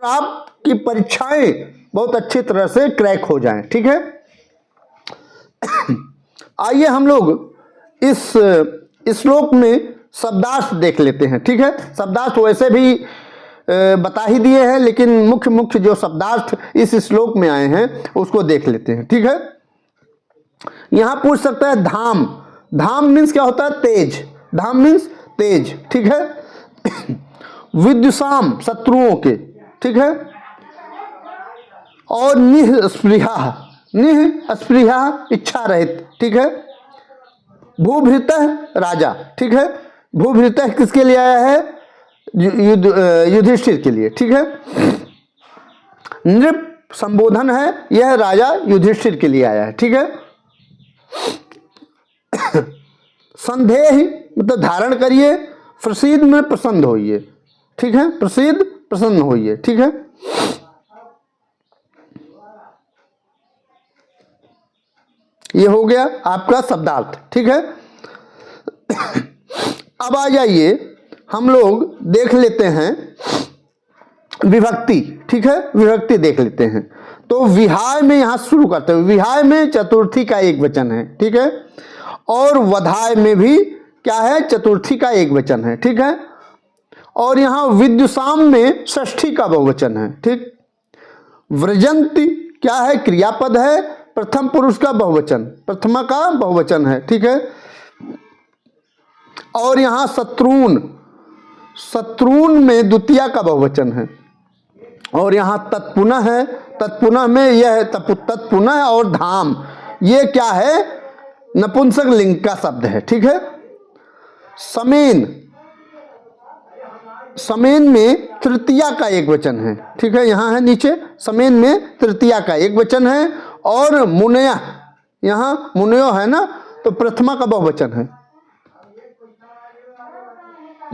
आपकी परीक्षाएं बहुत अच्छी तरह से क्रैक हो जाएं। ठीक है, आइए हम लोग इस श्लोक में शब्दार्थ देख लेते हैं। ठीक है, शब्दार्थ वैसे भी बता ही दिए हैं, लेकिन मुख्य मुख्य जो शब्दार्थ इस श्लोक में आए हैं उसको देख लेते हैं। ठीक है, यहां पूछ सकता है धाम। धाम मीन्स क्या होता है? तेज। धाम मीन्स तेज। ठीक है, विद्युषाम शत्रुओं के। ठीक है, और निःस्पृहा, निःस्पृहा इच्छा रहित। ठीक है, भूभृतः राजा। ठीक है, भूभृतः किसके लिए आया है? युधिष्ठिर के लिए। ठीक है, नृप संबोधन है, यह राजा युधिष्ठिर के लिए आया है। ठीक है, संदेह मतलब धारण करिए, प्रसिद्ध में प्रसन्न होइए। ठीक है, प्रसिद्ध प्रसन्न होइए। ठीक है, ये हो गया आपका शब्दार्थ। ठीक है, अब आ जाइए हम लोग देख लेते हैं विभक्ति। ठीक है, विभक्ति देख लेते हैं। तो विहाय में यहां शुरू करते हैं। विहाय में चतुर्थी का एक वचन है। ठीक है, और वधाय में भी क्या है? चतुर्थी का एक वचन है। ठीक है, और यहां विद्युषाम में षष्ठी का बहुवचन है। ठीक, व्रजंती क्या है? क्रियापद है, प्रथम पुरुष का बहुवचन, प्रथमा का बहुवचन है। ठीक है, और यहां शत्रुन, शत्रुन में द्वितीया का बहुवचन है। और यहां तत्पुनः है, तत्पुनः में यह है तत्पुनः, और धाम ये क्या है? नपुंसक लिंग का शब्द है। ठीक है, समेन, समेन में तृतीया का एक वचन है। ठीक है, यहां है नीचे, समेन में तृतीया का एक वचन है। और मुनया, यहां मुनयो है ना, तो प्रथमा का बहुवचन है।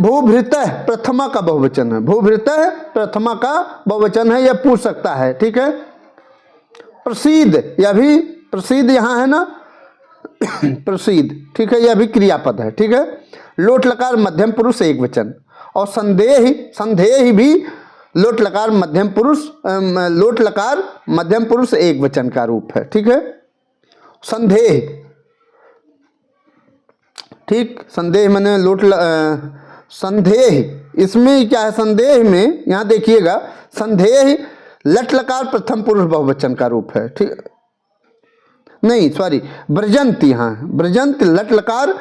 भूभृतः प्रथमा का बहुवचन है। भूभृतः प्रथमा का बहुवचन है, यह पूछ सकता है। ठीक है, प्रसिद्ध, यह भी प्रसिद्ध यहां है ना, प्रसिद्ध। ठीक है, यह भी क्रियापद है। ठीक है, लोट लकार मध्यम पुरुष एक वचन। और संदेह, संदेह भी लोट लकार मध्यम पुरुष, लोट लकार मध्यम पुरुष एक वचन का रूप है। ठीक है, संदेह, ठीक, संदेह मैंने संदेह, इसमें क्या है? संदेह में यहां देखिएगा, संदेह लट लकार प्रथम पुरुष बहुवचन का रूप है। ठीक, नहीं सॉरी, ब्रजंत, यहां ब्रजंत लट लकार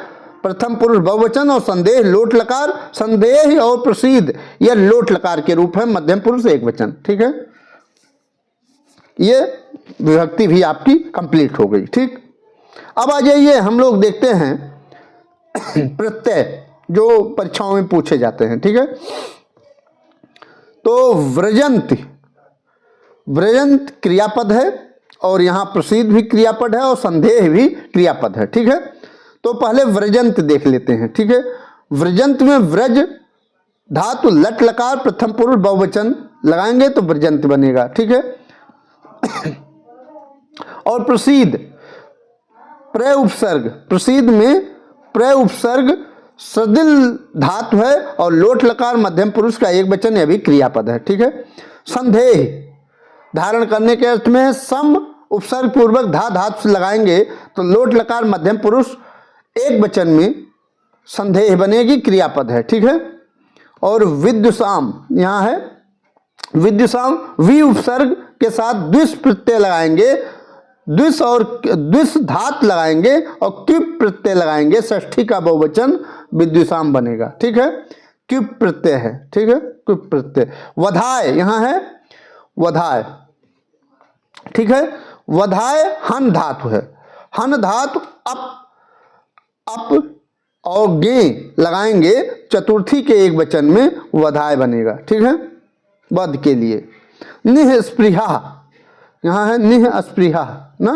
प्रथम पुरुष बहुवचन, और संदेह लोट लकार, संदेह और प्रसिद्ध यह लोट लकार के रूप है, मध्यम पुरुष एक वचन। ठीक है, ये विभक्ति भी आपकी कंप्लीट हो गई। ठीक, अब आ जाइए हम लोग देखते हैं प्रत्यय जो परीक्षाओं में पूछे जाते हैं। ठीक है, तो व्रजंत, व्रजंत क्रियापद है, और यहां प्रसिद्ध भी क्रियापद है, और संदेह भी क्रियापद है। ठीक है, तो पहले व्रजंत देख लेते हैं। ठीक है, व्रजंत में व्रज धातु लट लकार प्रथम पुरुष बहुवचन लगाएंगे तो व्रजंत बनेगा। ठीक है, और प्रसिद्ध प्रय उपसर्ग, प्रसिद्ध में प्रय उपसर्ग सदिल धातु है, और लोट लकार मध्यम पुरुष का एक वचन, यह भी क्रियापद है। ठीक है, संदेह धारण करने के अर्थ में सम उपसर्ग पूर्वक धा धातु लगाएंगे तो लोट लकार मध्यम पुरुष एक वचन में संदेह बनेगी, क्रियापद है। ठीक है, और विद्युषाम यहां है, विद्युषाम वि उपसर्ग के साथ द्विष प्रत्यय लगाएंगे, द्विष और द्विष धात लगाएंगे, और क्युप प्रत्यय लगाएंगे, षष्ठी का बहुवचन विद्युषाम बनेगा। ठीक है, क्युप प्रत्यय है। ठीक है, क्युप प्रत्यय। वधाय यहां है, वधाय। ठीक है, वधाय हन धातु है, हन धातु अप और गे लगाएंगे, चतुर्थी के एक वचन में वधाय बनेगा। ठीक है, वध के लिए। निःस्पृहा यहां है, निःस्पृहा ना,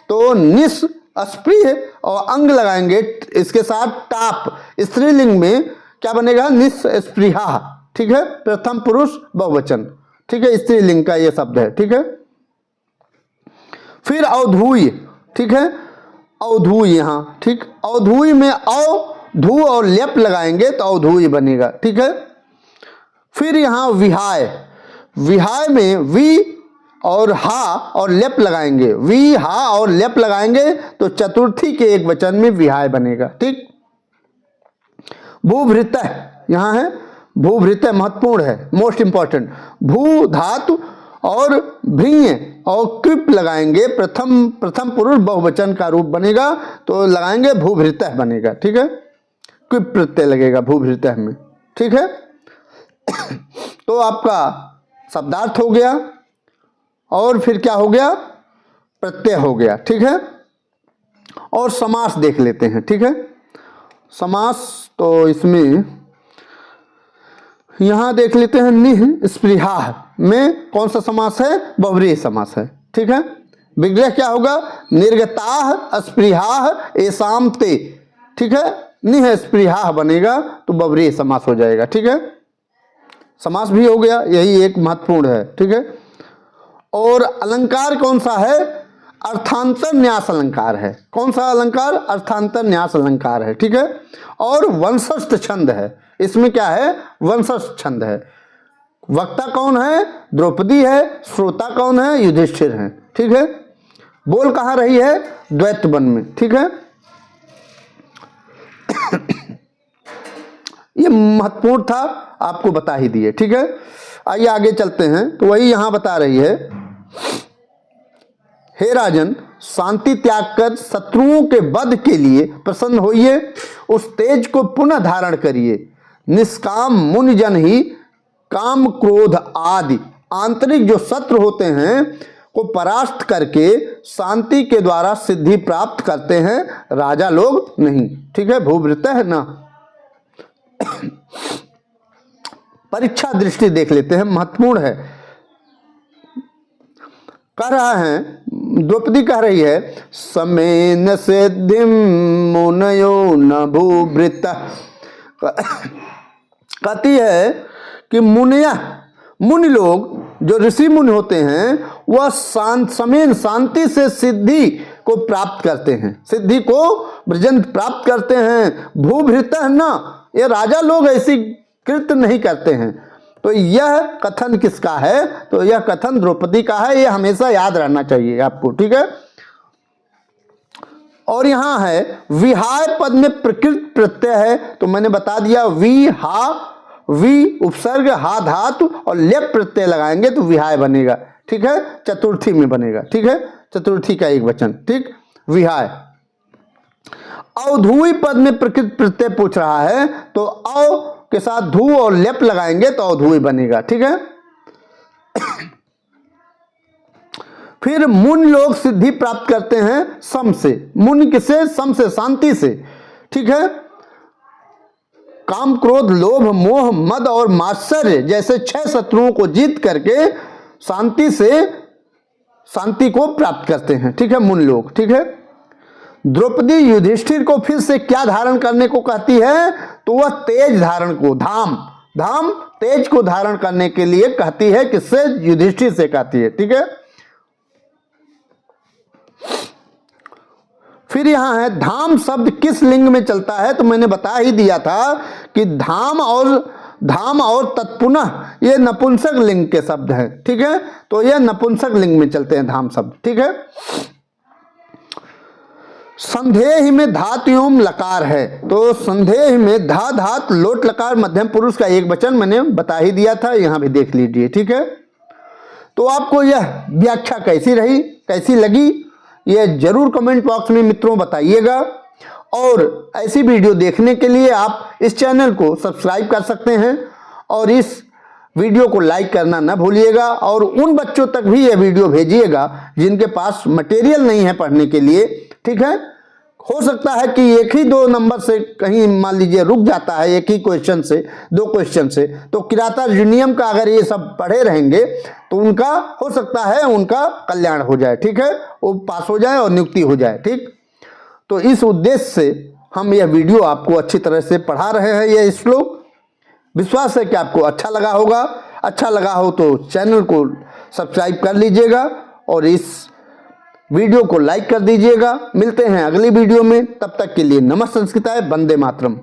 तो निःस्पृह और अंग लगाएंगे इसके साथ टाप, स्त्रीलिंग में क्या बनेगा? निःस्पृहा। ठीक है, प्रथम पुरुष बहुवचन। ठीक है, स्त्रीलिंग का ये शब्द है। ठीक है, फिर अवधूय। ठीक है, अवधूय यहां, ठीक, अवधूय में अव धू और लेप लगाएंगे तो अवधूय बनेगा। ठीक है, फिर यहाँ विहाय, विहाय में वी और हा और लेप लगाएंगे, वी हा और लेप लगाएंगे तो चतुर्थी के एक वचन में विहाय बनेगा। ठीक। भूभृतः यहाँ है, भूभृतः महत्वपूर्ण है, मोस्ट इंपॉर्टेंट। भू धातु और भृंय और कृप लगाएंगे, प्रथम पुरुष बहुवचन का रूप बनेगा तो लगाएंगे भूभृतः बनेगा। ठीक है, कृप प्रत्यय लगेगा भूभृतः में। ठीक है, तो आपका शब्दार्थ हो गया और फिर क्या हो गया, प्रत्यय हो गया। ठीक है, और समास देख लेते हैं। ठीक है, समास तो इसमें यहां देख लेते हैं, निह स्पृहा में कौन सा समास है, बहुव्रीहि समास है। ठीक है, विग्रह क्या होगा, निर्गताः स्पृहाः एसाम ते। ठीक है, निह स्पृहा बनेगा तो बहुव्रीहि समास हो जाएगा। ठीक है, समास भी हो गया, यही एक महत्वपूर्ण है। ठीक है, और अलंकार कौन सा है, अर्थांतर न्यास अलंकार है। कौन सा अलंकार, अर्थांतर न्यास अलंकार है। ठीक है, और वंशस्थ छंद है, इसमें क्या है, वंशस्थ छंद है। वक्ता कौन है, द्रौपदी है, श्रोता कौन है, युधिष्ठिर है। ठीक है, बोल कहाँ रही है, द्वैत वन में। ठीक है, ये महत्वपूर्ण था, आपको बता ही दिए। ठीक है, आइए आगे चलते हैं। तो वही यहां बता रही है, हे राजन, शांति त्याग कर शत्रुओं के वध के लिए प्रसन्न होइए, उस तेज को पुनः धारण करिए। निष्काम मुनिजन ही काम क्रोध आदि आंतरिक जो शत्रु होते हैं को परास्त करके शांति के द्वारा सिद्धि प्राप्त करते हैं, राजा लोग नहीं। ठीक है, भूभृतः है ना। परीक्षा दृष्टि देख लेते हैं, महत्वपूर्ण है। कह रहा है, द्रौपदी कह रही है, समेन सिद्धिम मुनयो न भूभृतः। कहती है कि मुनि लोग जो ऋषि मुनि होते हैं वह समेन शांति से सिद्धि को प्राप्त करते हैं, सिद्धि को ब्रजंत प्राप्त करते हैं। भूभृतः न, ये राजा लोग ऐसी कृत्य नहीं करते हैं। तो यह कथन किसका है, तो यह कथन द्रौपदी का है, यह हमेशा याद रहना चाहिए आपको। ठीक है, और यहां है विहाय पद में प्रकृत प्रत्यय है, तो मैंने बता दिया वी हा, वी उपसर्ग हा धातु और लेप प्रत्यय लगाएंगे तो विहाय बनेगा। ठीक है, चतुर्थी में बनेगा। ठीक है, चतुर्थी का एक वचन। ठीक, विहाय। अवधूई पद में प्रकृत प्रत्यय पूछ रहा है तो अव के साथ धू और लेप लगाएंगे तो अवधूई बनेगा। ठीक है, फिर मुनि लोग सिद्धि प्राप्त करते हैं सम से, मुनि किसे, सम से, शांति से। ठीक है, काम क्रोध लोभ मोह मद और मात्सर्य जैसे 6 शत्रुओं को जीत करके शांति से शांति को प्राप्त करते हैं। ठीक है, मुनि लोग। ठीक है, द्रौपदी युधिष्ठिर को फिर से क्या धारण करने को कहती है, तो वह तेज धारण को, धाम तेज को धारण करने के लिए कहती है, किससे, युधिष्ठिर से कहती है। ठीक है, फिर यहां है धाम शब्द किस लिंग में चलता है, तो मैंने बता ही दिया था कि धाम और तत्पुनः ये नपुंसक लिंग के शब्द हैं। ठीक है, तो ये नपुंसक लिंग में चलते हैं धाम शब्द। ठीक है, संदेह में धातु एवं लकार है, तो संदेह में धा धात लोट लकार मध्यम पुरुष का एक वचन मैंने बता ही दिया था, यहां भी देख लीजिए। ठीक है, तो आपको यह व्याख्या कैसी रही, कैसी लगी, यह जरूर कमेंट बॉक्स में मित्रों बताइएगा। और ऐसी वीडियो देखने के लिए आप इस चैनल को सब्सक्राइब कर सकते हैं और इस वीडियो को लाइक करना ना भूलिएगा, और उन बच्चों तक भी यह वीडियो भेजिएगा जिनके पास मटेरियल नहीं है पढ़ने के लिए। ठीक है, हो सकता है कि एक ही 2 नंबर से कहीं मान लीजिए रुक जाता है, एक ही क्वेश्चन से, 2 क्वेश्चन से, तो किराता यूनियम का अगर ये सब पढ़े रहेंगे तो उनका हो सकता है उनका कल्याण हो जाए। ठीक है, वो पास हो जाए और नियुक्ति हो जाए। ठीक, तो इस उद्देश्य से हम यह वीडियो आपको अच्छी तरह से पढ़ा रहे हैं, यह श्लोक। विश्वास है कि आपको अच्छा लगा होगा। अच्छा लगा हो तो चैनल को सब्सक्राइब कर लीजिएगा और इस वीडियो को लाइक कर दीजिएगा। मिलते हैं अगली वीडियो में, तब तक के लिए नमः संस्कृताय, वंदे मातरम।